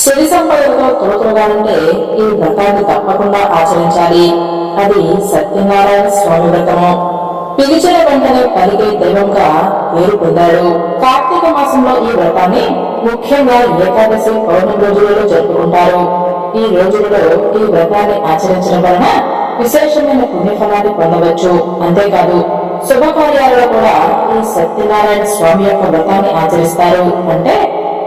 సిరి సంపదలతో తొలతొలగాలంటే ఈ వ్రతాన్ని తప్పకుండా ఆచరించాలి. అది సత్యనారాయణ స్వామి వ్రతము. పిలిచిన వెంటనే పలికే దైవంగా పేరు పొందాడు. కార్తీక మాసంలో ఈ వ్రతాన్ని ముఖ్యంగా ఏకాదశి పౌర్ణమి రోజులలో జరుపుకుంటారు. ఈ రోజులలో ఈ వ్రతాన్ని ఆచరించడం వలన విశేషమైన పుణ్యఫలాన్ని పొందవచ్చు. అంతేకాదు శుభకార్యాలలో కూడా ఈ సత్యనారాయణ స్వామి యొక్క వ్రతాన్ని ఆచరిస్తారు. అంటే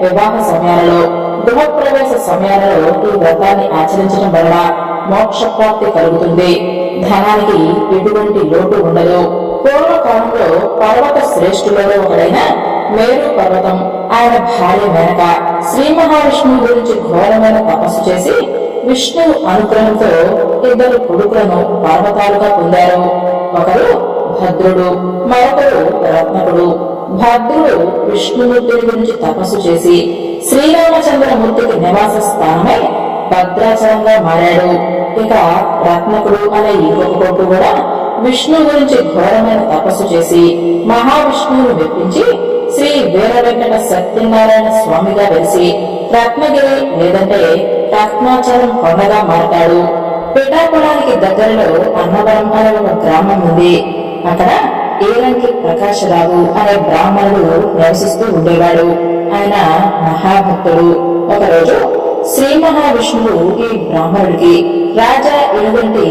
వివాహ సమయాలలో, గృహప్రవేశ సమయాలలో ఈ వ్రతాన్ని ఆచరించడం వలన మోక్ష ప్రాప్తి కలుగుతుంది. ధనానికి ఎటువంటి లోటు ఉండదు. పూర్వకాలంలో పర్వత శ్రేష్ఠులలో ఒకడైన మేరు పర్వతం ఆయన భార్య మేనక శ్రీ మహావిష్ణువు గురించి ఘోరమైన తపస్సు చేసి విష్ణువు అనుగ్రహంతో ఇద్దరు కొడుకులను పర్వతాలుగా పొందారు. ఒకరు భద్రుడు, మరొకరు రత్నకుడు. భద్రుడు విష్ణుమూర్తిని గురించి తపస్సు చేసి శ్రీరామచంద్రమూర్తికి నివాస స్థానమై భద్రాచలంగా మారాడు. ఇక రత్నకుడు అనే ఇంకొక కొడుకు కూడా విష్ణు గురించి ఘోరమైన తపస్సు చేసి మహావిష్ణువును మెప్పించి శ్రీ వీర వెంకట సత్యనారాయణ స్వామిగా వెలిసి రత్నగిరి లేదంటే రత్నాచలం కొండగా మారతాడు. పిఠాపురానికి దగ్గరలో అన్నవరం అనే ఒక గ్రామం ఉంది. అక్కడ ఏలంకి ప్రకాశరావు అనే బ్రాహ్మణుడు నివసిస్తూ ఉండేవాడు. ఆయన మహాభక్తుడు. ఒకరోజు శ్రీ మహావిష్ణువు ఈ బ్రాహ్మణుడికి రాజా ఎలుగంటి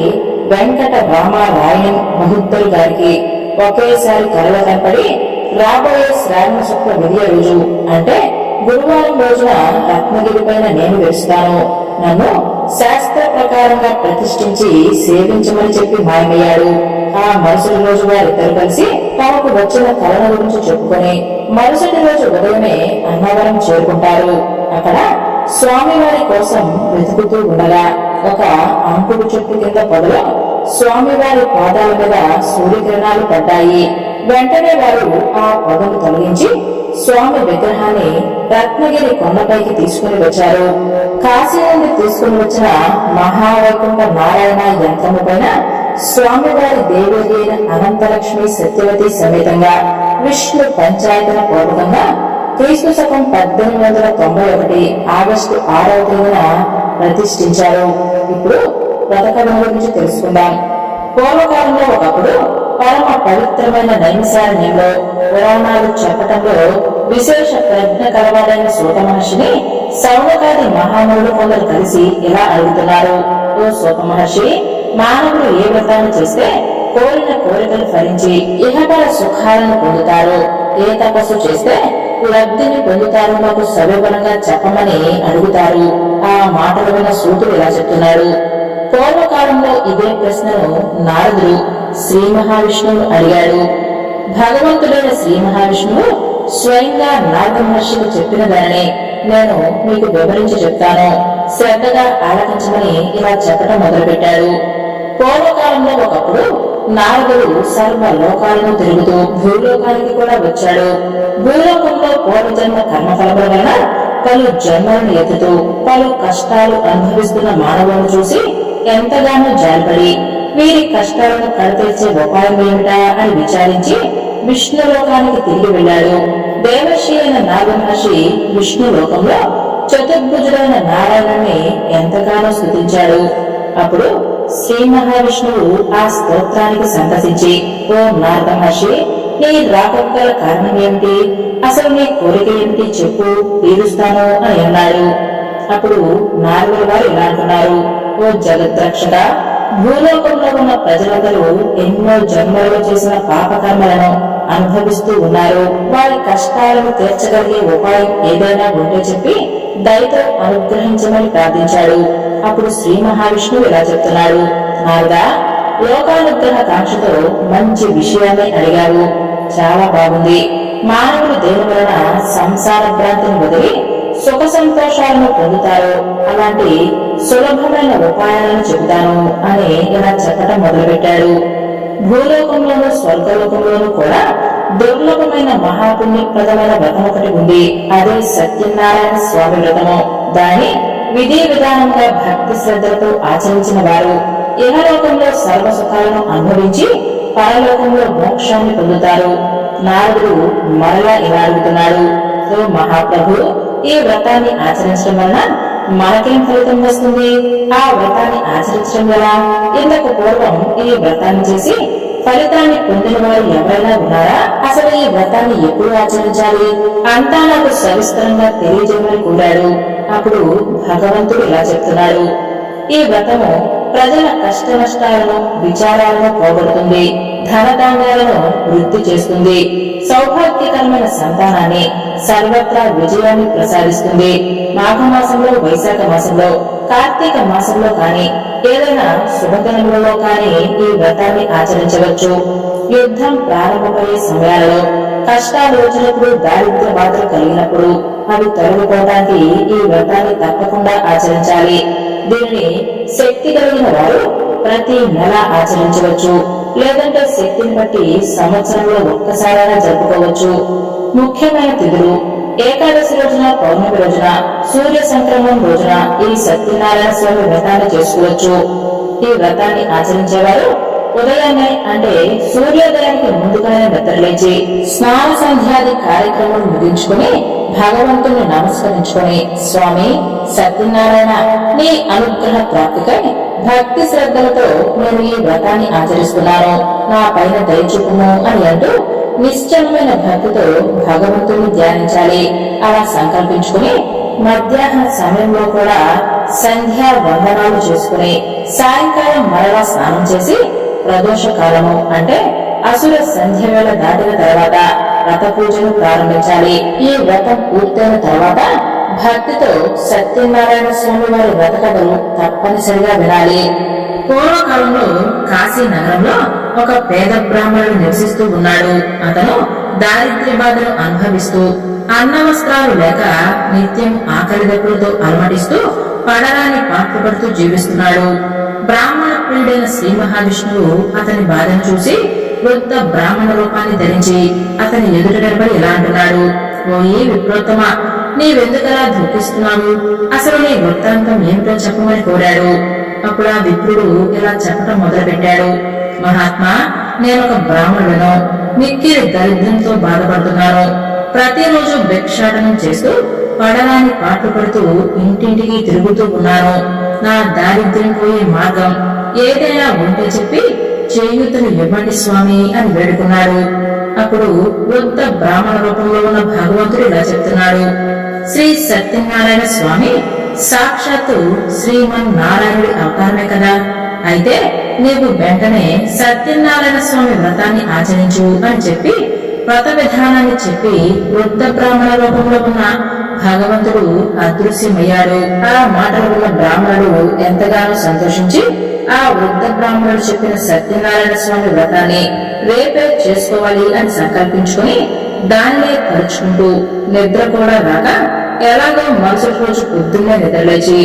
వెంకట రామారాయణ్ మహుద్దల్ గారికి ఒకేసారి కలవ కనపడి రాబోయే శ్రావణ శుక్ల విద్య రోజు అంటే గురువారం రోజున రత్నగిరి పైన నేను వెలుస్తాను, నన్ను శాస్త్ర ప్రకారంగా ప్రతిష్ఠించి సేవించమని చెప్పి మాయమయ్యాడు. ఆ మరుసటి రోజు వారిద్దరు కలిసి తమకు వచ్చిన కలన గురించి చెప్పుకొని మరుసటి రోజు ఉదయమే అన్నవరం చేరుకుంటారు. అక్కడ స్వామివారి కోసం వెతుకుతూ ఉండగా ఒక అంకుడు చెట్టు కింద పొదలో స్వామివారి పాదాల మీద సూర్యకిరణాలు పడ్డాయి. వెంటనే వారు ఆ పొదను తొలగించి స్వామి విగ్రహాన్ని రత్నగిరి కొండపైకి తీసుకుని వచ్చారు. కాశీ నుండి తీసుకుని వచ్చిన మహావైకుంఠ నారాయణ యంత్రము పైన స్వామివారి దేవి అయిన అనంతలక్ష్మి సత్యవతి సమేతంగా విష్ణు పంచాయతన పూర్వకంగా క్రీస్తు శకం 1891 ఆగస్టు 6వ తేదీన ప్రతిష్ఠించారు. ఇప్పుడు వ్రతకథల గురించి తెలుసుకుందాం. పూర్వకాలంలో ఒకప్పుడు పరమ పవిత్రమైన నైమిసారణ్యంలో పురాణాలు చెప్పటంలో విశేష ప్రజ్ఞ కలవాడైన సూత మహర్షిని సౌనకాది మహానువులు కొందరు కలిసి ఇలా అడుగుతున్నారు. ఓ సూత మహర్షి, మానవులు ఏ వ్రతాన్ని చేస్తే కోరిన కోరికలు ఫలించి ఇహపర సుఖాలను పొందుతారు, ఏ తపస్సు చేస్తే లబ్ధిని పొందుతారు, మాకు సవివరంగా చెప్పమని అడుగుతారు. ఆ మాటలు విన్న సూతుడు ఇలా చెప్తున్నాడు. పూర్వకాలంలో ఇదే ప్రశ్నను నారదుడు శ్రీ మహావిష్ణువు అడిగాడు. భగవంతుడైన శ్రీ మహావిష్ణువు స్వయంగా నారద మహర్షికి చెప్పిన దానిని నేను మీకు వివరించి చెప్తాను, శ్రద్ధగా ఆలకించమని ఇలా చెప్పడం మొదలుపెట్టాడు. పూర్వకాలంలో ఒకప్పుడు నారదుడు సర్వ లోకాలను తిరుగుతూ భూలోకానికి కూడా వచ్చాడు. భూలోకంలో పూర్వజన్మ కర్మఫలముల వలన పలు జన్మలను ఎత్తుతూ పలు కష్టాలు అనుభవిస్తున్న మానవులను చూసి ఎంతగానో జాలిపడి వీరి కష్టాలను కడతీర్చే ఉపాయం ఏమిటా అని విచారించి విష్ణులోకానికి తిరిగి వెళ్లాడు. దేవర్షి అయిన నారద మహర్షి విష్ణులోకంలో చతుర్భుజుడైన నారాయణుని ఎంతగానో స్తుతించాడు. అప్పుడు శ్రీ మహావిష్ణువు ఆ స్తోత్రానికి సంతసించి, ఓ నారద మహర్షి, నీ రాకకు గల కారణం ఏమిటి, అసలు నీ కోరిక ఏమిటి చెప్పు, తీరుస్తాను అని అన్నాడు. అప్పుడు నారదుల వారు ఇలా అంటున్నారు. ఓ జగద్రక్షక, భూలోకంలో ఉన్న ప్రజలందరూ ఎన్నో జన్మలలో చేసిన పాపకర్మలను అనుభవిస్తూ ఉన్నారు. వారి కష్టాలను తీర్చగలిగే ఉపాయం ఏదైనా ఉంటే చెప్పి దయతో అనుగ్రహించమని ప్రార్థించాడు. అప్పుడు శ్రీ మహావిష్ణువు ఇలా చెప్తున్నాడు. నారదా, లోకానుగ్రహ కాంక్షతో మంచి విషయాన్ని అడిగావు, చాలా బాగుంది. మానవులు దేని వలన సంసార భ్రాంతిని వదిలి సుఖ సంతోషాలను పొందుతారో అలాంటి సులభమైన ఉపాయాలను చెబుతాను అని ఇలా చెప్పటం మొదలుపెట్టాడు. భూలోకంలోనూ స్వర్గలోకంలోనూ కూడా దుర్లభమైన మహాపుణ్యప్రదమైన వ్రతం ఒకటి ఉంది. అదే సత్యనారాయణ స్వామి వ్రతము. దాని విధి విధానంగా భక్తి శ్రద్ధలతో ఆచరించిన వారు ఇహలోకంలో సర్వ సుఖాలను అనుభవించి పరలోకంలో మోక్షాన్ని పొందుతారు. నారదుడు మరలా ఇలా అడుగుతున్నాడు. ఓ మహాప్రభు, ఈ వ్రతాన్ని ఆచరించడం వలన మనకేం ఫలితం వస్తుంది? ఆ వ్రతాన్ని ఆచరించడం ఎలా? ఇంతకు పూర్వం ఈ వ్రతాన్ని చేసి ఫలితాన్ని పొందిన వారు ఎవరైనా ఉన్నారా? అసలు ఈ వ్రతాన్ని ఎప్పుడు ఆచరించాలి? అంతా నాకు సవిస్తరంగా తెలియజేయమని కోరాడు. అప్పుడు భగవంతుడు ఇలా చెప్తున్నాడు: ఈ వ్రతము ప్రజల కష్ట నష్టాలను, విచారాలను పోగొడుతుంది, ధనధాన్యాలను వృద్ధి చేస్తుంది, సౌభాగ్యకరమైన సంతానాన్ని, సర్వత్రా విజయాన్ని ప్రసాదిస్తుంది. మాఘమాసంలో, వైశాఖ మాసంలో, కార్తీక మాసంలో కాని ఏదైనా శుభదినములలో కాని ఈ వ్రతాన్ని ఆచరించవచ్చు. యుద్ధం ప్రారంభమయ్యే సమయాలలో, కష్టాలు వచ్చినప్పుడు, దారిద్ర్య బాధలు కలిగినప్పుడు అవి తొలగిపోవడానికి ఈ వ్రతాన్ని తప్పకుండా ఆచరించాలి. దీనిని శక్తి కలిగిన వారు ప్రతి నెల ఆచరించవచ్చు, లేదంటే శక్తిని బట్టి సంవత్సరంలో ఒక్కసారైనా జరుపుకోవచ్చు. ముఖ్యమైన తిథులు: ఏకాదశి రోజున, పౌర్ణమి రోజున, సూర్య సంక్రమణం రోజున ఈ సత్యనారాయణ స్వామి వ్రతాన్ని చేసుకోవచ్చు. ఈ వ్రతాన్ని ఆచరించేవారు ఉదయాన్నే, అంటే సూర్యోదయానికి ముందుగానే నిద్రలేచి స్నాన సంధ్యాది కార్యక్రమం ముగించుకుని భగవంతుని నమస్కరించుకుని, స్వామి సత్యనారాయణ, నీ అనుగ్రహ ప్రాప్తికై భక్తి శ్రద్ధలతో నేను ఈ వ్రతాన్ని ఆచరిస్తున్నాను, నా పైన దయచూపుము అని అంటూ నిశ్చలమైన భక్తితో భగవంతుని ధ్యానించాలి. అలా సంకల్పించుకుని మధ్యాహ్న సమయంలో కూడా సంధ్యా వందనాలు చేసుకుని సాయంకాలం మరలా స్నానం చేసి ప్రదోష కాలము, అంటే అసుర సంధ్య వేళ దాటిన తర్వాత వ్రత పూజను ప్రారంభించాలి. ఈ వ్రతం పూర్తయిన తర్వాత భక్తితో సత్యనారాయణ స్వామి వారి వ్రత కథను తప్పనిసరిగా వినాలి. పూర్వకాలంలో కాశీ నగరంలో ఒక పేద బ్రాహ్మణుడు నివసిస్తూ ఉన్నాడు. అతను దారిద్ర్య బాధను అనుభవిస్తూ, అన్న వస్త్రాలు లేక నిత్యం ఆకలి దప్పులతో అలమటిస్తూ, పడరాని పాటలు పడుతూ జీవిస్తున్నాడు. బ్రాహ్మణ ప్రియుడైన శ్రీ మహావిష్ణువు అతని బాధను చూసి వృద్ధ బ్రాహ్మణ రూపాన్ని ధరించి అతని ఎదుట నిలబడి ఇలా అంటున్నాడు: ఓయే విప్రోత్తమ, నీవెందుకలా దుఃఖిస్తున్నావు? అసలు నీ వృత్తాంతం ఏమిటో చెప్పమని కోరాడు. అప్పుడు ఆ విప్రుడు ఇలా చెప్పటం మొదలుపెట్టాడు: మహాత్మా, నేనొక బ్రాహ్మణులను, మిక్కిరి దరిద్రంతో బాధపడుతున్నాను. ప్రతిరోజు భిక్షాటనం చేస్తూ, పడరాని పాటలు పడుతూ ఇంటింటికి తిరుగుతూ ఉన్నాను. నా దారిద్ర్యం పోయే మార్గం ఏదైనా ఉంటే చెప్పి చేయూతను ఇవ్వండి స్వామి అని వేడుకున్నాడు. అప్పుడు వృద్ధ బ్రాహ్మణ రూపంలో ఉన్న భగవంతుడు ఇలా చెప్తున్నాడు: శ్రీ సత్యనారాయణ స్వామి సాక్షాత్తు శ్రీమన్నారాయణుడి అవతారమే కదా. అయితే నీవు వెంటనే సత్యనారాయణ స్వామి వ్రతాన్ని ఆచరించు అని చెప్పి వ్రత విధానాన్ని చెప్పి వృద్ధ బ్రాహ్మణ రూపంలో ఉన్న భగవంతుడు అదృశ్యమయ్యాడు. ఆ మాటలు ఉన్న బ్రాహ్మణుడు ఎంతగానో సంతోషించి ఆ వృద్ధ బ్రాహ్మణుడు చెప్పిన సత్యనారాయణ స్వామి వ్రతాన్ని రేపే చేసుకోవాలి అని సంకల్పించుకుని దానినే తలుచుకుంటూ నిద్ర కూడా రాక ఎలాగో మరుసటి రోజు పొద్దున్నే నిద్రలేచి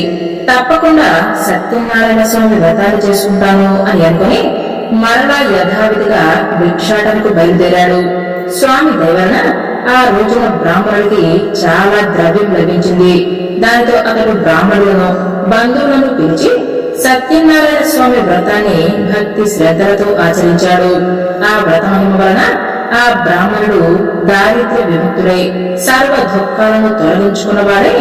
తప్పకుండా సత్యనారాయణ స్వామి వ్రతాన్ని చేసుకుంటాను అని అనుకుని మరలా యథావిధిగా భిక్షాటనకు బయలుదేరాడు. స్వామి దయవలన ఆ రోజున బ్రాహ్మణుడికి చాలా ద్రవ్యం లభించింది. దానితో అతడు బ్రాహ్మణులను, బంధువులను పిలిచి సత్యనారాయణ స్వామి వ్రతాన్ని భక్తి శ్రద్ధలతో ఆచరించాడు. ఆ వ్రతం వలన ఆ బ్రాహ్మణుడు దారిద్ర్య విముక్తుడై సర్వ దుఃఖాలను తొలగించుకున్నవాడే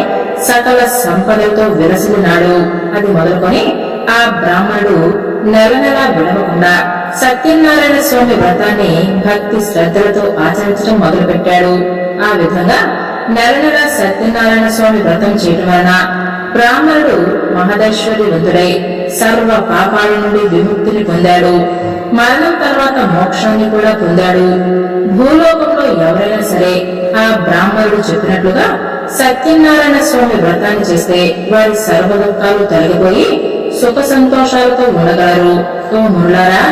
సకల సంపదలతో విరసిల్లినాడు. అది మొదలుకొని ఆ బ్రాహ్మణుడు నెల నెలా విడవకుండా సత్యనారాయణ స్వామి వ్రతాన్ని భక్తి శ్రద్ధలతో ఆచరించడం మొదలుపెట్టాడు. ఆ విధంగా నెల నెల సత్యనారాయణ స్వామి వ్రతం చేయటం వలన బ్రాహ్మణుడు మహదైశ్వర్యవంతుడై సర్వ పాపాల నుండి విముక్తిని పొందాడు. మరణం తర్వాత మోక్షాన్ని కూడా పొందాడు. భూలోకంలో ఎవరైనా సరే ఆ బ్రాహ్మణుడు చెప్పినట్లుగా సత్యనారాయణ స్వామి వ్రతాన్ని చేస్తే వారి సర్వ దుఃఖాలు తొలగిపోయి సుఖ సంతోషాలతో ఉండగలరు. ఓ మునులారా,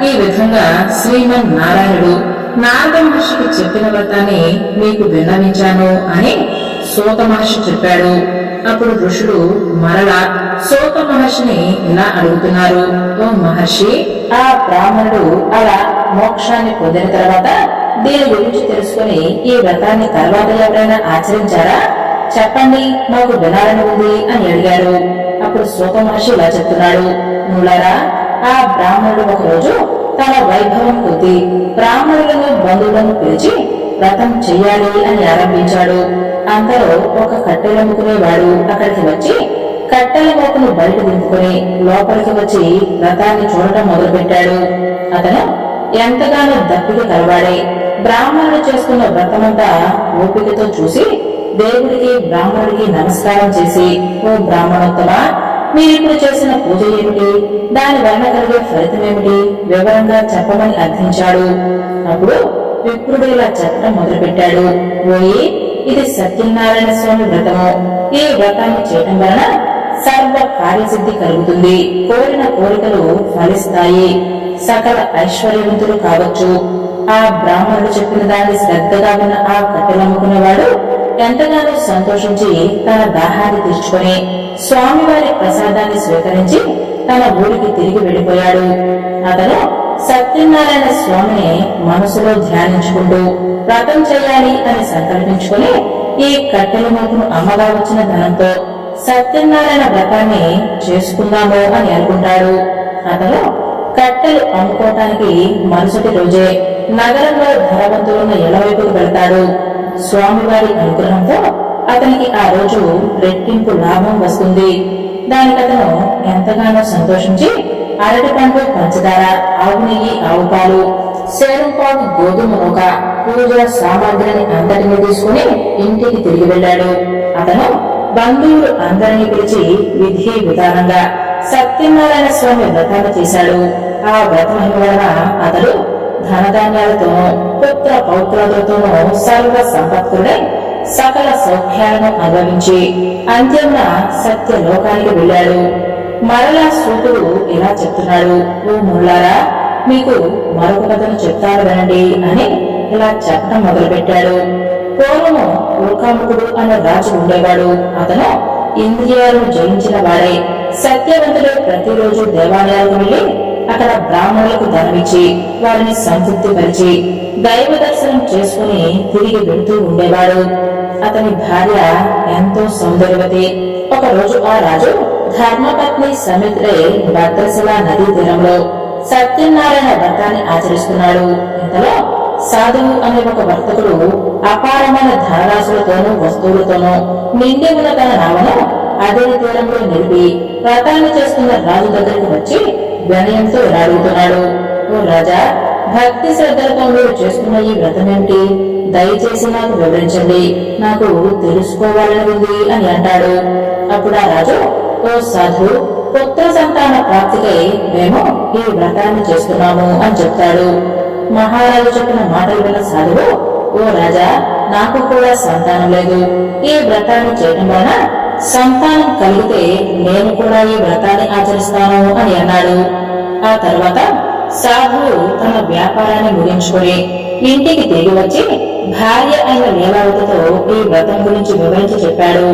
ఈ విధంగా శ్రీమన్నారాయణుడు నారద మహర్షికి చెప్పిన వ్రతాన్ని మీకు విన్నవించాను అని సూత మహర్షి చెప్పాడు. అప్పుడు ఋషులు మరలా సూత మహర్షిని ఇలా అడుగుతున్నారు: ఓ మహర్షి, ఆ బ్రాహ్మణుడు అలా మోక్షాన్ని పొందిన తర్వాత దీని గురించి తెలుసుకుని ఈ వ్రతాన్ని తర్వాత ఎవరైనా ఆచరించారా? చెప్పండి, మాకు వినాలని ఉంది అని అడిగాడు. అప్పుడు సూత మహర్షి ఇలా చెప్తున్నాడు: మునులారా, ఆ బ్రాహ్మణుడు ఒకరోజు తన వైభవం కొద్దీ బ్రాహ్మణులను, బంధువులను పిలిచి వ్రతం చెయ్యాలి అని ఆరంభించాడు. అంతలో ఒక కట్టెలమ్ముకునేవాడు అక్కడికి వచ్చి కట్టెల మోపును బయట దింపుకుని లోపలికి వచ్చి వ్రతాన్ని చూడటం మొదలుపెట్టాడు. అతను ఎంతగానో దప్పికి కలవాడే బ్రాహ్మణుడు చేస్తున్న వ్రతమంతా ఓపికతో చూసి దేవుడికి బ్రాహ్మణుడికి నమస్కారం చేసి, ఓ బ్రాహ్మణోత్తమ, మీరిప్పుడు చేసిన పూజ ఏమిటి, దాని వలన కలిగే ఫలితమేమిటి వివరంగా చెప్పమని అర్థించాడు. అప్పుడు విప్రుడు ఇలా చెప్పడం మొదలుపెట్టాడు. ఓయి, ఇది సత్యనారాయణ స్వామి వ్రతము. ఈ వ్రతాన్ని చేయటం వలన సర్వ కార్యసిద్ధి కలుగుతుంది, కోరిన కోరికలు ఫలిస్తాయి, సకల ఐశ్వర్యవంతులు కావచ్చు. ఆ బ్రాహ్మణుడు చెప్పిన దాన్ని శ్రద్ధగా విన్న ఆ కట్టెలమ్ముకున్నవాడు ఎంతగానో సంతోషించి తన దాహాన్ని తీర్చుకొని స్వామివారి ప్రసాదాన్ని స్వీకరించి తన ఊరికి తిరిగి వెళ్లిపోయాడు. అతను సత్యనారాయణ స్వామిని మనసులో ధ్యానించుకుంటూ వ్రతం చేయాలి అని సంకల్పించుకుని ఈ కట్టెల మోపును అమ్మగా వచ్చిన ధనంతో సత్యనారాయణ వ్రతాన్ని చేసుకుందాము అని అనుకుంటాడు. అతను కట్టెలు అమ్ముకోవటానికి మరుసటి రోజే నగరంలో ధనవంతులున్న ఇళ్లవైపుకు వెళ్తాడు. స్వామివారి అనుగ్రహంతో అతనికి ఆ రోజు రెట్టింపు లాభం వస్తుంది. దానికతను ఎంతగానో సంతోషించి అరటి పండు, పంచదార, ఆవు నెయ్యి, ఆవు పాలు, సేరంపావు గోధుమ నూక, పూజ సామాగ్రిని అంతటిని తీసుకుని ఇంటికి తిరిగి వెళ్ళాడు. అతను బంధువులు అందరినీ పిలిచి విధి విధానంగా సత్యనారాయణ స్వామి వ్రతాన్ని చేశాడు. ఆ వ్రతం వలన అతడు ధనధాన్యాలతోనూ పుత్ర పౌత్రులతోనూ సర్వ సంపత్తులై సకల సౌఖ్యాలను అనుభవించి అంత్యమున సత్యలోకానికి వెళ్ళాడు. మరలా సూతుడు ఇలా చెప్తున్నాడు. ఓ ముల్లారా, మీకు మరొక కథను చెప్తాను వినండి అని ఇలా చెప్పడం మొదలుపెట్టాడు. పూర్వము లోకాముకుడు అనే రాజు ఉండేవాడు. అతను ఇంద్రియాలను జయించిన వాడే సత్యవంతుడు. ప్రతిరోజు దేవాలయాలకు వెళ్లి అక్కడ బ్రాహ్మణులకు ధనమిచ్చి వారిని సంతృప్తి పరిచి దైవ దర్శనం చేసుకుని తిరిగి వెళ్తూ ఉండేవాడు. అతని భార్య ఎంతో సౌందర్యవతి. ఒక రోజు ఆ రాజు ధర్మపత్ని సమిత్రే భద్రశిల నదీ తీరంలో సత్యనారాయణ వ్రతాన్ని ఆచరిస్తున్నాడు. ఇంతలో సాధువు అనే ఒక వర్తకుడు అపారమైన ధనరాశులతోనూ వస్తువులతోనూ నిండి ఉన్న తన నావను అదే తీరంలో నిలిపి వ్రతాన్ని చేస్తున్న రాజు దగ్గరికి వచ్చి వినయంతో ఇలా అడుగుతున్నాడు. ఓ రాజా, భక్తి శ్రద్ధలతో మీరు చేస్తున్న ఈ వ్రతమేమిటి? దయచేసి నాకు వివరించండి, నాకు తెలుసుకోవాలని ఉంది అని అంటాడు. అప్పుడు ఆ రాజు, ఓ సాధు, పుత్ర సంతాన ప్రాప్తికై మేము ఈ వ్రతాన్ని చేస్తున్నాము అని చెప్తాడు. మహారాజు చెప్పిన మాటలు విన్న సాధువు, ఓ రాజా, నాకు కూడా సంతానం లేదు. ఈ వ్రతాన్ని చేయటం వలన సంతానం కలిగితే నేను కూడా ఈ వ్రతాన్ని ఆచరిస్తాను అని అన్నాడు. ఆ తర్వాత సాధువు తన వ్యాపారాన్ని ముగించుకుని ఇంటికి తిరిగి వచ్చి భార్య అయిన లీలావతితో ఈ వ్రతం గురించి వివరించి చెప్పాడు.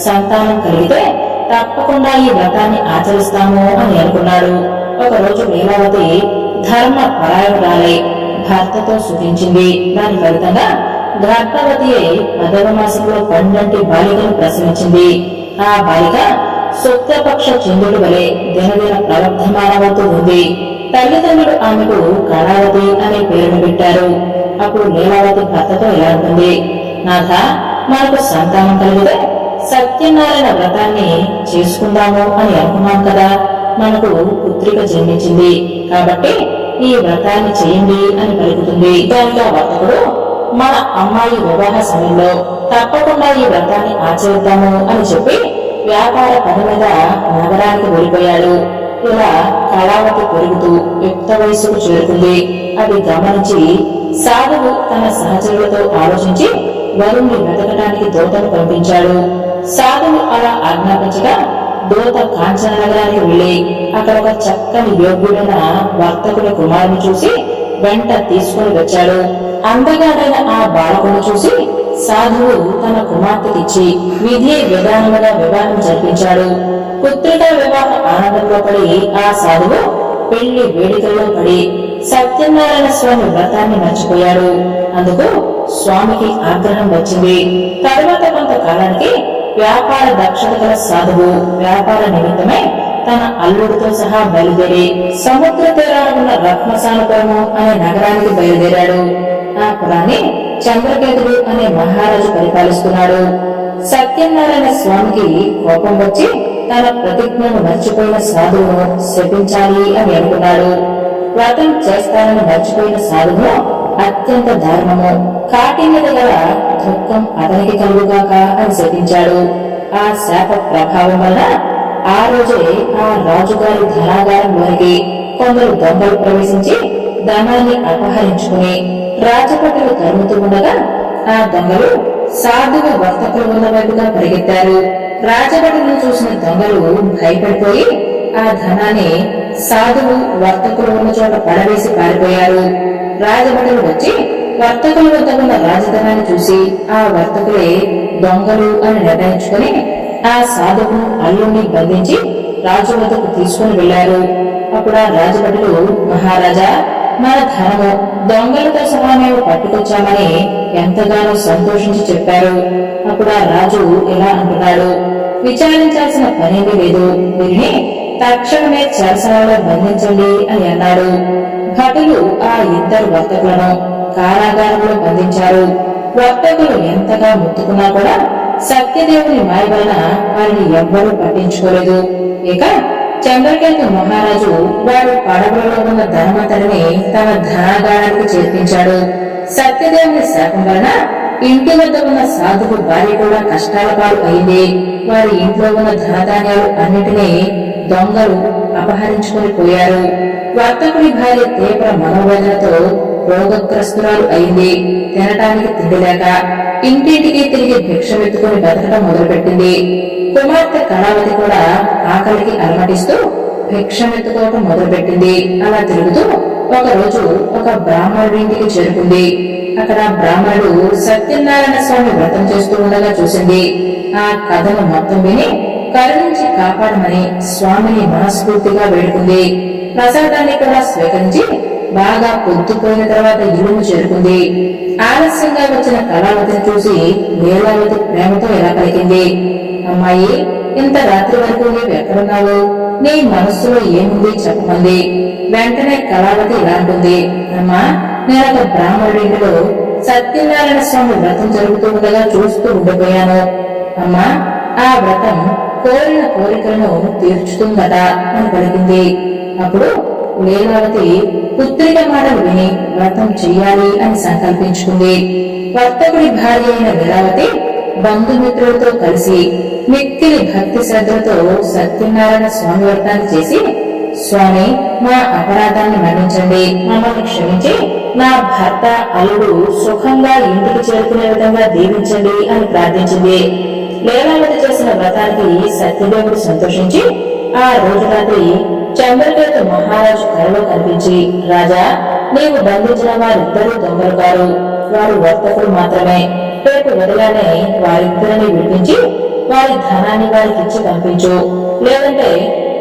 సంతానం కలిగితే తప్పకుండా ఈ వ్రతాన్ని ఆచరిస్తాము అని అనుకున్నాడు. ఒకరోజు లీలావతి ధర్మ పరాయణురాలై భర్తతో సుఖించింది. దాని ఫలితంగా గర్భవతి అయి 10వ మాసంలో పండంటి బాలికను ప్రసవించింది. ఆ బాలిక శుక్లపక్ష చంద్రుడి వలె దినదిన ప్రవర్ధమానమవుతూ ఉంది. తల్లిదండ్రులు ఆమెకు కళావతి అనే పేరును పెట్టారు. అప్పుడు లీలావతి భర్తతో ఇలా అంటుంది. నాథ, మనకు సంతానం కలిగితే సత్యనారాయణ వ్రతాన్ని చేసుకుందాము అని అనుకున్నాం కదా. మనకు పుత్రిక జన్మించింది కాబట్టి ఈ వ్రతాన్ని చేయండి అని పలుకుతుంది. దానికి ఆ వర్తకుడు, మన అమ్మాయి వివాహ సమయంలో తప్పకుండా ఈ వ్రతాన్ని ఆచరిద్దాము అని చెప్పి వ్యాపార పని మీద నగరానికి వెళ్ళిపోయాడు. ఇలా కళావతి పెరుగుతూ యుక్త వయసుకు చేరుకుంది. అది గమనించి సాధువు తన సహచరులతో ఆలోచించి వరుణ్ణి వెతకడానికి దూతను పంపించాడు. సాధువు అలా ఆజ్ఞాపించగా దూత కాంచన నగరానికి వెళ్లి అక్కడ ఒక చక్కని యోగ్యుడైన వర్తకుని కుమారుని చూసి వెంట తీసుకుని వచ్చాడు. అందగాడైన ఆ బాలకుని చూసి సాధువు తన కుమార్తెకిచ్చి విధి విధానముగా వివాహం జరిపించాడు. పుత్రిక వివాహ ఆనందంలో పడి ఆ సాధువు పెళ్లి వేడుకల్లో పడి సత్యనారాయణ స్వామి వ్రతాన్ని మర్చిపోయాడు. అందుకు స్వామికి ఆగ్రహం వచ్చింది. తరువాత కొంతకాలానికి వ్యాపార దక్షత గల సాధువు వ్యాపార నిమిత్తమై తన అల్లుడితో సహా బయలుదేరి సముద్ర తీరాన ఉన్న రత్నసానుపురము అనే నగరానికి బయలుదేరాడు. ఆ పురాన్ని చంద్రకేతుడు అనే మహారాజు పరిపాలిస్తున్నాడు. సత్యనారాయణ స్వామికి కోపం వచ్చి తన ప్రతిజ్ఞను మర్చిపోయిన సాధువును శపించాలి అని అనుకున్నాడు. వ్రతం చేస్తానని మర్చిపోయిన సాధువు అత్యంత దారుణము, కాటి మీద గల దుఃఖం అతనికి కలుగుగాక అని శపించాడు. ఆ శాప ప్రభావం వల్ల ఆ రోజే ఆ రాజుగారి ధనాగారంలోనికి కొందరు దొంగలు ప్రవేశించి ధనాన్ని అపహరించుకుని రాజపట్టులు తరుముతూ ఉండగా ఆ దొంగలు సాధువు వర్తకులు ఉన్న వైపుగా పరిగెత్తారు. రాజభటులను చూసిన దొంగలు భయపడిపోయి ఆ ధనాన్ని సాధువు వర్తకులు ఉన్న చోట పడవేసి పారిపోయారు. రాజభటులు వచ్చి వర్తకుల వద్ద ఉన్న రాజధనాన్ని చూసి ఆ వర్తకులే దొంగలు అని నిర్ణయించుకుని ఆ సాధువును అల్లుణ్ణి బంధించి రాజు వద్దకు తీసుకుని వెళ్లారు. అప్పుడు ఆ రాజభటులు, మహారాజా, మన ధనము దొంగలతో సహా మేము పట్టుకొచ్చామని ఎంతగానో సంతోషించి చెప్పారు. అప్పుడు ఆ రాజు ఇలా అంటున్నాడు, విచారించాల్సిన పనేమీ లేదు, వీరిని తక్షణమే చెరసాలలో బంధించండి అని అన్నాడు. భటులు ఆ ఇద్దరు వర్తకులను కారాగారంలో బంధించారు. వర్తకులు ఎంతగా ముత్తుకున్నా కూడా సత్యదేవుని మాయ వలన వారిని ఎవ్వరూ పట్టించుకోలేదు. ఇక చంద్రకేతు మహారాజు వారి పడవలలో ఉన్న ధనమంతటిని తన ధనాగారానికి చేర్పించాడు. సత్యదేవుని శాపం వలన ఇంటి వద్ద ఉన్న సాధువు భార్య కూడా కష్టాల పాలు అయింది. వారి ఇంట్లో ఉన్న ధనధాన్యాలు అన్నిటినీ దొంగలు అపహరించుకుని పోయారు. వర్తకుడి భార్య తీవ్ర మనోవేదనతో రోగగ్రస్తురాలు అయింది. తినటానికి తిండి లేక ఇంటింటికి తిరిగి భిక్షమెత్తుకుని బతకడం మొదలుపెట్టింది. కుమార్తె కళావతి కూడా ఆకలికి అలమటిస్తూ భిక్షమెత్తుకోవటం మొదలుపెట్టింది. అలా తిరుగుతూ ఒకరోజు ఒక బ్రాహ్మణుడి ఇంటికి చేరుకుంది. అక్కడ బ్రాహ్మణుడు సత్యనారాయణ స్వామి వ్రతం చేస్తూ ఉండగా చూసింది. ఆ కథను మొత్తం విని కరుణించి కాపాడమని స్వామిని మనస్ఫూర్తిగా వేడుకుంది. ప్రసాదాన్ని కూడా స్వీకరించి బాగా పొద్దుపోయిన తర్వాత ఇల్లును చేరుకుంది. ఆలస్యంగా వచ్చిన కళావతిని చూసి లీలావతి ప్రేమతో ఇలా పలికింది, అమ్మాయి, ఇంత రాత్రి వరకు నీవు ఎక్కడున్నావు? నీ మనస్సులో ఏముంది చెప్పమంది. వెంటనే కళావతి ఇలా అంటుంది, అమ్మా, నేనొక బ్రాహ్మణుడి ఇంటిలో సత్యనారాయణ స్వామి వ్రతం జరుగుతూ ఉండగా చూస్తూ ఉండిపోయాను. అమ్మా, ఆ వ్రతం కోరిన కోరికలను తీర్చుతుందట అని పలికింది. అప్పుడు లీలావతి పుత్రిక మాటలు విని వ్రతం చెయ్యాలి అని సంకల్పించుకుంది. వర్తకుడి భార్య అయిన లీలావతి బంధుమిత్రులతో కలిసి మిక్కిలి భక్తి శ్రద్ధలతో సత్యనారాయణ స్వామి వ్రతాన్ని చేసి, స్వామి, మా అపరాధాన్ని మన్నించండి, మమ్మల్ని క్షమించి నా భర్త అల్లుడు సుఖంగా ఇంటికి చేరుకునే విధంగా దీవించండి అని ప్రార్థించింది. లీలావతి చేసిన వ్రతానికి సత్యదేవుడు సంతోషించి ఆ రోజు రాత్రి చంద్రకేతు మహారాజు కలలో కనిపించి, రాజా, నీవు బంధించిన వారిద్దరూ దొంగలు కారు, వారు వర్తకులు మాత్రమే. రేపు ఉదయాన్నే వారిద్దరిని విడిపించి వారి ధనాన్ని వారికి ఇచ్చి పంపించు, లేదంటే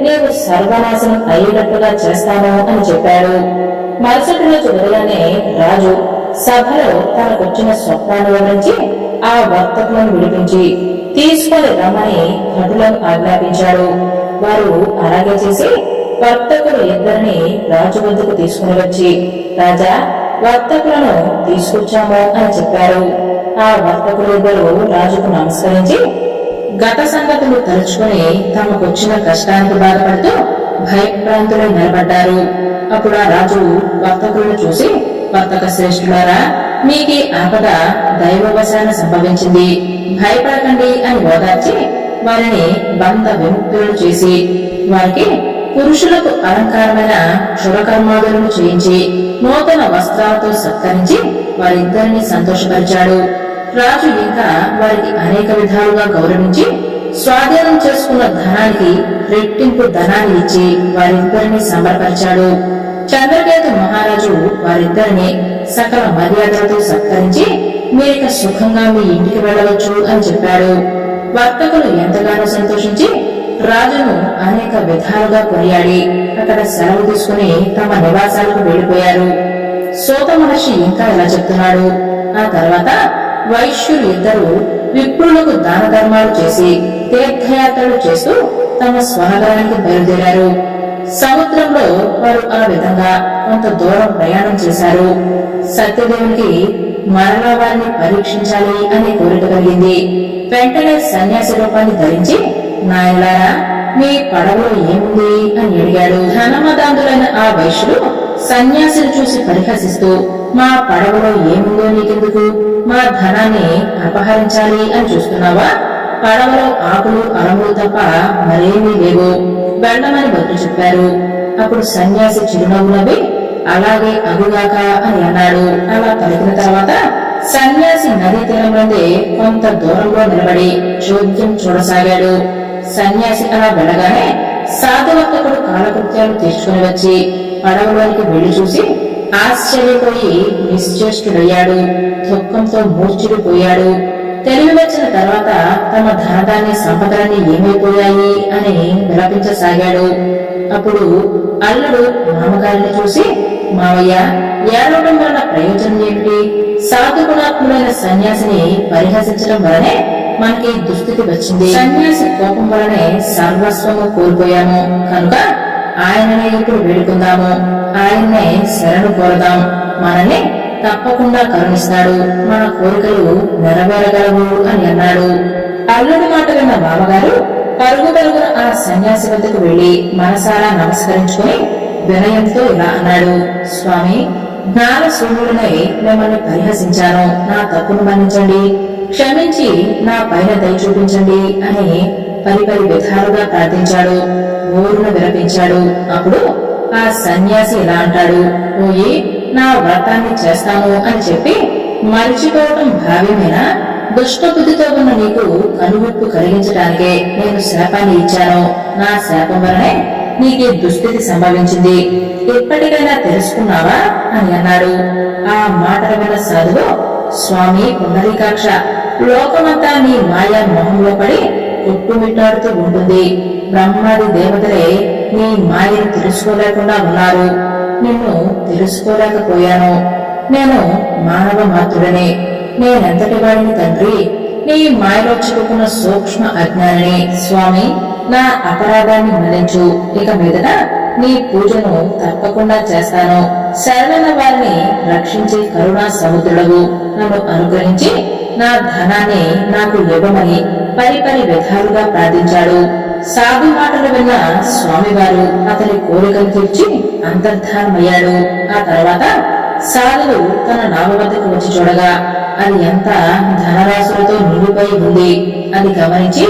నీవు సర్వనాశనం అయ్యేటట్టుగా చేస్తాను అని చెప్పాడు. మరుసటి రోజు ఉదయాన్నే రాజు సభలో తనకొచ్చిన స్వప్నాన్ని వివరించి ఆ వర్తకులను విడిపించి తీసుకొని రమ్మని భటులను ఆజ్ఞాపించాడు. వారు అలాగే చేసి వర్తకులు ఇద్దరిని రాజు వద్దకు తీసుకుని వచ్చి, రాజా, వర్తకులను తీసుకొచ్చాము అని చెప్పారు. ఆ వర్తకులు ఇద్దరు రాజుకు నమస్కరించి గత సంగతులు తలుచుకుని తమకొచ్చిన కష్టానికి బాధపడుతూ భయప్రాంతులై నిలబడ్డారు. అప్పుడు ఆ రాజు వర్తకులను చూసి, వర్తక శ్రేష్ఠులారా, మీకీ ఆపద దైవవశాన సంభవించింది, భయపడకండి అని ఓదార్చి వారిని బంధ విముక్తులను చేసి వారికి పురుషులకు అలంకారమైన క్షురకర్మాదులను చేయించి నూతన వస్త్రాలతో సత్కరించి వారిద్దరిని సంతోషపరిచాడు. రాజు ఇంకా వారికి అనేక విధాలుగా గౌరవించి స్వాధీనం చేసుకున్న ధనానికి రెట్టింపు ధనాన్ని ఇచ్చి వారిద్దరిని సంబరపరిచాడు. చంద్రకేతు మహారాజు వారిద్దరిని సకల మర్యాదలతో సత్కరించి మీరిక సుఖంగా మీ ఇంటికి వెళ్ళవచ్చు అని చెప్పాడు. వర్తకులు ఎంతగానో సంతోషించి రాజును అనేక విధాలుగా కొనియాడి అక్కడ సెలవు తీసుకుని తమ నివాసాలకు వెళ్లిపోయారు. సూత మహర్షి ఇంకా ఇలా చెప్తున్నాడు, ఆ తర్వాత వైశ్యులు ఇద్దరు విప్రులకు దాన ధర్మాలు చేసి తీర్థయాత్రలు చేస్తూ తమ స్వనగరానికి బయలుదేరారు. సముద్రంలో వారు ఆ విధంగా కొంత దూరం ప్రయాణం చేశారు. సత్యదేవునికి మరలా వారిని పరీక్షించాలి అనే కోరిక కలిగింది. వెంటనే సన్యాసి రూపాన్ని ధరించి, నాయలారా, మీ పడవలో ఏముంది అని అడిగాడు. ధనమదాంతులైన ఆ వైశ్యుడు సన్యాసిని చూసి పరిహసిస్తూ, మా పడవలో ఏముందో నీకెందుకు? మా ధనాన్ని అపహరించాలి అని చూస్తున్నావా? పడవలో ఆకులు అరములు తప్ప మరేమీ లేవు, వెళ్ళమని బదులు చెప్పారు. అప్పుడు సన్యాసి చిరునవ్వు నవ్వి, అలాగే అగుగాక అని అన్నాడు. అలా పలికిన తర్వాత సన్యాసి నదీ తీరంలోనే కొంత దూరంలో నిలబడి చోద్యం చూడసాగాడు. సన్యాసి అలా వెళ్ళగానే సాధువర్తకుడు కాలకృత్యాలు తీర్చుకుని వచ్చి పడవలోనికి వెళ్లి చూసి ఆశ్చర్యపోయి నిశ్చేష్టుడయ్యాడు. దుఃఖంతో మూర్ఛిడిపోయాడు. తెలివి వచ్చిన తర్వాత తమ ధనధాన్య సంపదలన్నీ ఏమైపోయాయి అని విలపించసాగాడు. అప్పుడు అల్లుడు మామగారిని చూసి, మావయ్య, ఏడవడం వలన ప్రయోజనం ఏమిటి? సాధుగుణాత్ముడైన సన్యాసిని పరిహసించడం వలనే మనకి దుస్థితి వచ్చింది. సన్యాసి కోపం వలనే సర్వస్వము కోల్పోయాము కనుక ఆయననే ఇప్పుడు వేడుకుందాము, ఆయన్నే శరణు కోరదాం, మనల్ని తప్పకుండా కరుణిస్తాడు, మన కోరికలు నెరవేరగలవు అని అన్నాడు. అల్లుడి మాట విన్న బావగారు పరుగు పరుగున ఆ సన్యాసి వద్దకు వెళ్లి మనసారా నమస్కరించుకుని వినయంతో ఇలా అన్నాడు. స్వామి, జ్ఞాన శూన్యుడినై మిమ్మల్ని పరిహసించాను, నా తప్పును మన్నించండి, క్షమించి నా పైన దయ చూపించండి అని పరిపరి విధాలుగా ప్రార్థించాడు. ఊరును విలపించాడు. అప్పుడు ఆ సన్యాసి ఇలా అంటాడు, ఓయి, నా వ్రతాన్ని చేస్తాను అని చెప్పి మరిచిపోవటం భావ్యమేనా? దుష్టబుద్ధితో ఉన్న నీకు కనువిప్పు కలిగించడానికే నేను శాపాన్ని ఇచ్చాను. నా శాపం వలనే నీకే దుస్థితి సంభవించింది. ఎప్పటికైనా తెలుసుకున్నావా అని అన్నాడు. ఆ మాటలు విన్న సాధువు, స్వామి పుండరీకాక్ష, లోకమంతా నీ మాయా మోహంలో పడి కొట్టుమిట్టాడుతూ ఉంటుంది. బ్రహ్మాది దేవతలే నీ మాయను తెలుసుకోలేకుండా ఉన్నారు. నిన్ను తెలుసుకోలేకపోయాను. నేను మానవ మాత్రుడనే. నేనెంతటి వాడిని తండ్రి? నీ మాయలో చిక్కుకున్న సూక్ష్మ అజ్ఞానిని. స్వామి, నా అపరాధాన్ని మన్నించు. ఇక మీదట నీ పూజను తప్పకుండా చేస్తాను. శరణైన వారిని రక్షించే కరుణా సముద్రుడవు. నన్ను అనుగ్రహించి నా ధనాన్ని నాకు ఇవ్వమని పరిపరి విధాలుగా ప్రార్థించాడు. సాధు మాటలు విన్న స్వామివారు అతని కోరికలు తీర్చి అంతర్ధానమయ్యాడు. ఆ తర్వాత సాధువు తన నావ వద్దకు వచ్చి చూడగా అది ఎంత ధనరాశులతో నిండిపోయి ఉంది. అది గమనించి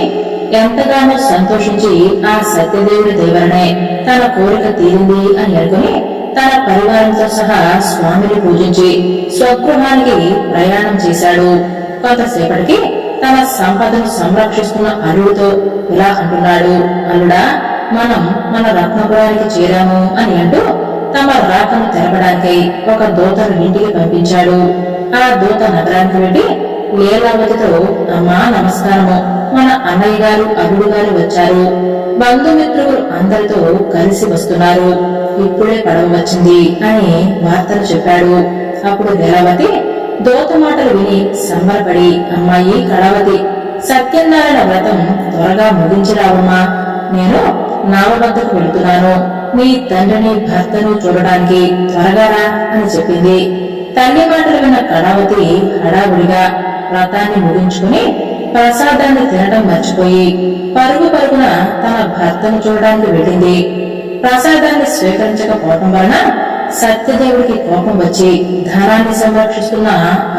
ఎంతగానో సంతోషించి ఆ సత్యదేవుడి దేవరనే తన కోరిక తీరింది అని అనుకుని తన పరివారంతో సహా స్వామిని పూజించి స్వగృహానికి ప్రయాణం చేశాడు. కొంతసేపటికి తన సంపదను సంరక్షిస్తున్న అల్లుడితో ఇలా అంటున్నాడు. అల్లుడా, మనం మన రత్నపురానికి చేరాము అని అంటూ తమ రాకను తెలపడానికి ఒక దూతను ఇంటికి పంపించాడు. ఆ దూత నగరానికి వెళ్లి లీలావతితో, అమ్మా నమస్కారము, మన అన్నయ్య గారు అల్లుడు గారు వచ్చారు, బంధుమిత్రులు అందరితో కలిసి వస్తున్నారు, ఇప్పుడే పడవ వచ్చింది అని వార్తలు చెప్పాడు. అప్పుడు లీలావతి దూత మాటలు విని సంబరపడి, అమ్మాయి కళావతి, సత్యనారాయణ వ్రతం త్వరగా ముగించిరావమ్మా, నేను నావ వద్దకు వెళుతున్నాను, నీ తండ్రిని భర్తను చూడడానికి త్వరగా రా అని చెప్పింది. తల్లి మాటలు విన్న కళావతి హడావుడిగా వ్రతాన్ని ముగించుకుని ప్రసాదాన్ని తినడం మర్చిపోయి పరుగు పరుగున తన భర్తను చూడడానికి వెళ్ళింది. ప్రసాదాన్ని స్వీకరించకపోవటం వలన సత్యదేవుడికి కోపం వచ్చి ధనాన్ని సంరక్షిస్తున్న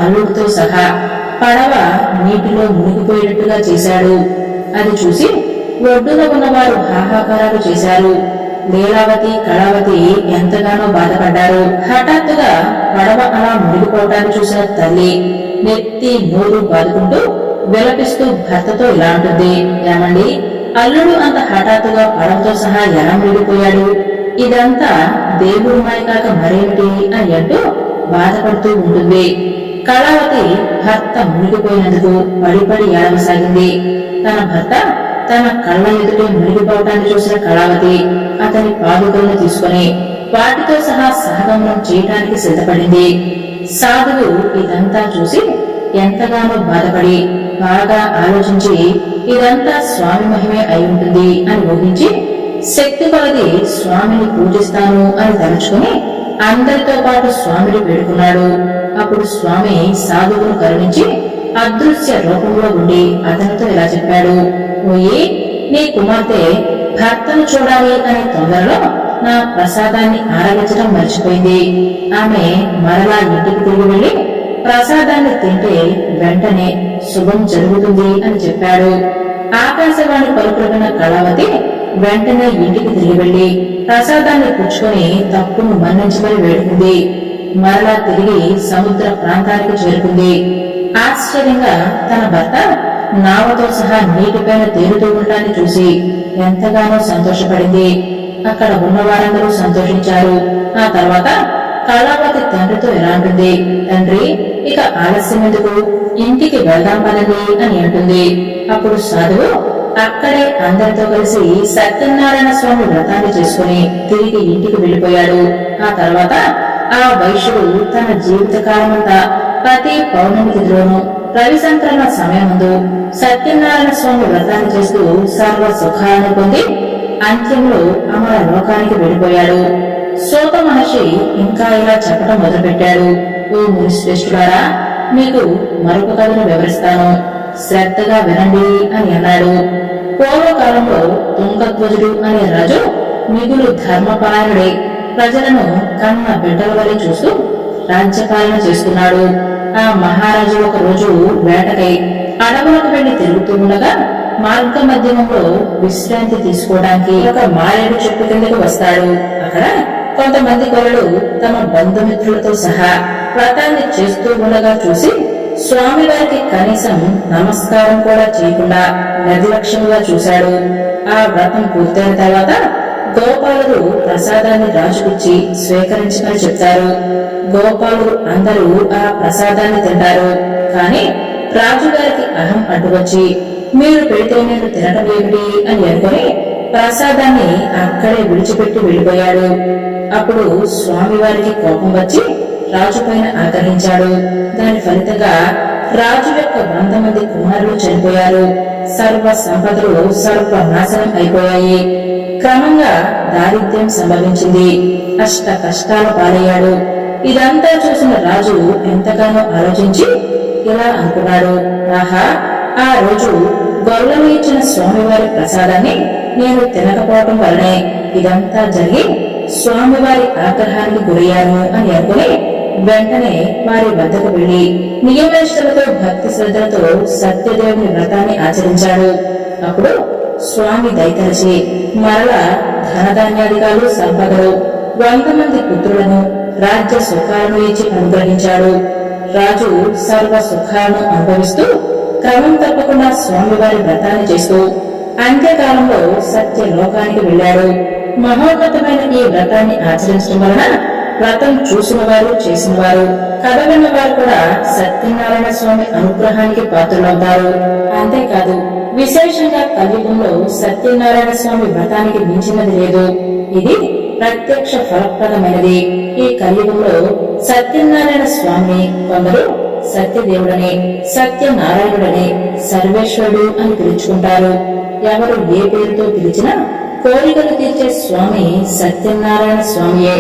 అల్లుడితో సహా పడవ నీటిలో మునిగిపోయేటట్టుగా చేశాడు. అది చూసి ఒడ్డున ఉన్నవారు హాహాకారాలు చేశారు. లీలావతి, కళావతి ఎంతగానో బాధపడ్డారు. హఠాత్తుగా పడవ అలా మునిగిపోవటాన్ని చూసిన తల్లి నెత్తి నోరు బాదుకుంటూ విలపిస్తూ భర్తతో ఇలా అంటుంది. ఏమండి, అల్లుడు అంత హఠాత్తుగా పడవతో సహా ఎలా మునిగిపోయాడు? ఇదంతా దేవుడి మాయ కాక మరేమిటి అని అంటూ బాధపడుతూ ఉంటుంది. కళావతి భర్త మునిగిపోయినందుకు పడిపడి ఏడవసాగింది. తన భర్త తన కళ్ళ ఎదుటే మునిగిపోవటాన్ని చూసిన కళావతి అతని పాదుకలను తీసుకుని వాటితో సహా సహగమనం చేయటానికి సిద్ధపడింది. సాధువు ఇదంతా చూసి ఎంతగానో బాధపడి బాగా ఆలోచించి ఇదంతా స్వామి మహిమే అయి ఉంటుంది అని ఊహించి శక్తి కొలది స్వామిని పూజిస్తాను అని తలుచుకుని అందరితో పాటు స్వామిని వేడుకున్నాడు. అప్పుడు స్వామి సాధువును కరుణించి అదృశ్య రూపంలో ఉండి అతనితో ఇలా చెప్పాడు. ఓయి, నీ కుమార్తె భర్తను చూడాలి అనే తొందరలో నా ప్రసాదాన్ని ఆరగించడం మర్చిపోయింది. ఆమె మరలా ఇంటికి తిరిగి వెళ్లి ప్రసాదాన్ని తింటే వెంటనే శుభం జరుగుతుంది అని చెప్పాడు. ఆకాశవాణి పలుకులు విన్న కళావతి వెంటనే ఇంటికి తిరిగి వెళ్లి ప్రసాదాన్ని పుచ్చుకొని తప్పును మన్నించమని వేడుకుంది. మరలా తిరిగి సముద్ర ప్రాంతానికి చేరుకుంది. ఆశ్చర్యంగా తన భర్త నావతో సహా నీటిపైన తేలుతూ ఉండటాన్ని చూసి ఎంతగానో సంతోషపడింది. అక్కడ ఉన్న వారందరూ సంతోషించారు. ఆ తర్వాత కళావతి తండ్రితో ఇలా అంటుంది, తండ్రి, ఇక ఆలస్యం ఎందుకు, ఇంటికి వెళ్దాం పదండి అని అంటుంది. అప్పుడు సాధువు అక్కడే అందరితో కలిసి సత్యనారాయణ స్వామి వ్రతాన్ని చేసుకుని తిరిగి ఇంటికి వెళ్లిపోయాడు. ఆ తర్వాత ఆ వైశ్యుడు తన జీవిత కాలమంతా ప్రతి పౌర్ణమి తిథిలోనూ రవి సంక్రమణ సమయమందు సత్యనారాయణ స్వామి వ్రతాన్ని చేస్తూ సర్వ సుఖాలను పొంది అంత్యంలో అమర లోకానికి వెళ్లిపోయాడు. సోత మహర్షి ఇంకా ఇలా చెప్పడం మొదలుపెట్టాడు, ఓ మునిశ్రేష్ఠులారా, మీకు మరొక కథను వివరిస్తాను, శ్రద్ధగా వినండి అని అన్నాడు. పూర్వకాలంలో తుంగధ్వజుడు అనే రాజు మిగులు ధర్మపరాయణుడై ప్రజలను కన్న బిడ్డల వలె చూస్తూ రాజ్యపాలన చేస్తున్నాడు. ఆ మహారాజు ఒక రోజు వేటకై అడవులకు వెళ్లి తిరుగుతూ ఉండగా మార్గ మధ్యమంలో విశ్రాంతి తీసుకోవడానికి ఒక మారేడు చెట్టు కిందకు వస్తాడు. అక్కడ కొంతమంది గొర్రెలు తమ బంధుమిత్రులతో సహా వ్రతాన్ని చేస్తూ ఉండగా చూసి స్వామివారికి కనీసం నమస్కారం కూడా చేయకుండా నిర్లక్ష్యంగా చూశాడు. ఆ వ్రతం పూర్తయిన తర్వాత గోపాలుడు ప్రసాదాన్ని రాజుకిచ్చి స్వీకరించమని చెప్తారు. గోపాలుడు అందరూ ఆ ప్రసాదాన్ని తింటారు. కాని రాజుగారికి అహం అడ్డువచ్చి, మీరు పెడితే నేను తినటం ఏమిటి అని అనుకుని ప్రసాదాన్ని అక్కడే విడిచిపెట్టి వెళ్లిపోయాడు. అప్పుడు స్వామివారికి కోపం వచ్చి రాజుపైన ఆగ్రహించాడు. దాని ఫలితంగా రాజు యొక్క 100 మంది కుమారులు చనిపోయారు. సర్వ సంపదలు సర్వనాశనం అయిపోయాయి. క్రమంగా దారిద్ర్యం సంభవించింది. అష్ట కష్టాల పాలయ్యాడు. ఇదంతా చూసిన రాజు ఎంతగానో ఆలోచించి ఇలా అనుకున్నాడు, ఆహా, ఆ రోజు గొర్రెలు ఇచ్చిన స్వామివారి ప్రసాదాన్ని నేను తినకపోవటం వల్లనే ఇదంతా జరిగి స్వామివారి ఆగ్రహానికి గురయ్యాను అని అనుకుని వెంటనే వారి వద్దకు వెళ్లి నియమనిష్టలతో భక్తి శ్రద్ధలతో సత్యదేవుని వ్రతాన్ని ఆచరించాడు. అప్పుడు స్వామి దయతలచి మరలా ధనధాన్యాధికారులు సంపదలు 100 మంది పుత్రులను రాజ్య సుఖాలను ఇచ్చి అనుగ్రహించాడు. రాజు సర్వ సుఖాలను అనుభవిస్తూ క్రమం తప్పకుండా స్వామివారి వ్రతాన్ని చేస్తూ అంత్యకాలంలో సత్య లోకానికి వెళ్లాడు. మహోన్నతమైన ఈ వ్రతాన్ని ఆచరించడం వలన వ్రతం చూసిన వారు, చేసిన వారు, కథ విన్న వారు కూడా సత్యనారాయణ స్వామి అనుగ్రహానికి పాత్రులవుతారు. అంతేకాదు, విశేషంగా కలియుగంలో సత్యనారాయణ స్వామి వ్రతానికి మించినది లేదు. ఇది ప్రత్యక్ష ఫలప్రదమైనది. ఈ కలియుగంలో సత్యనారాయణ స్వామిని కొందరు సత్యదేవుడని, సత్యనారాయణుడని, సర్వేశ్వరుడు అని పిలుచుకుంటారు. ఎవరు ఏ పేరుతో పిలిచినా కోరికలు తీర్చే స్వామి సత్యనారాయణ స్వామియే.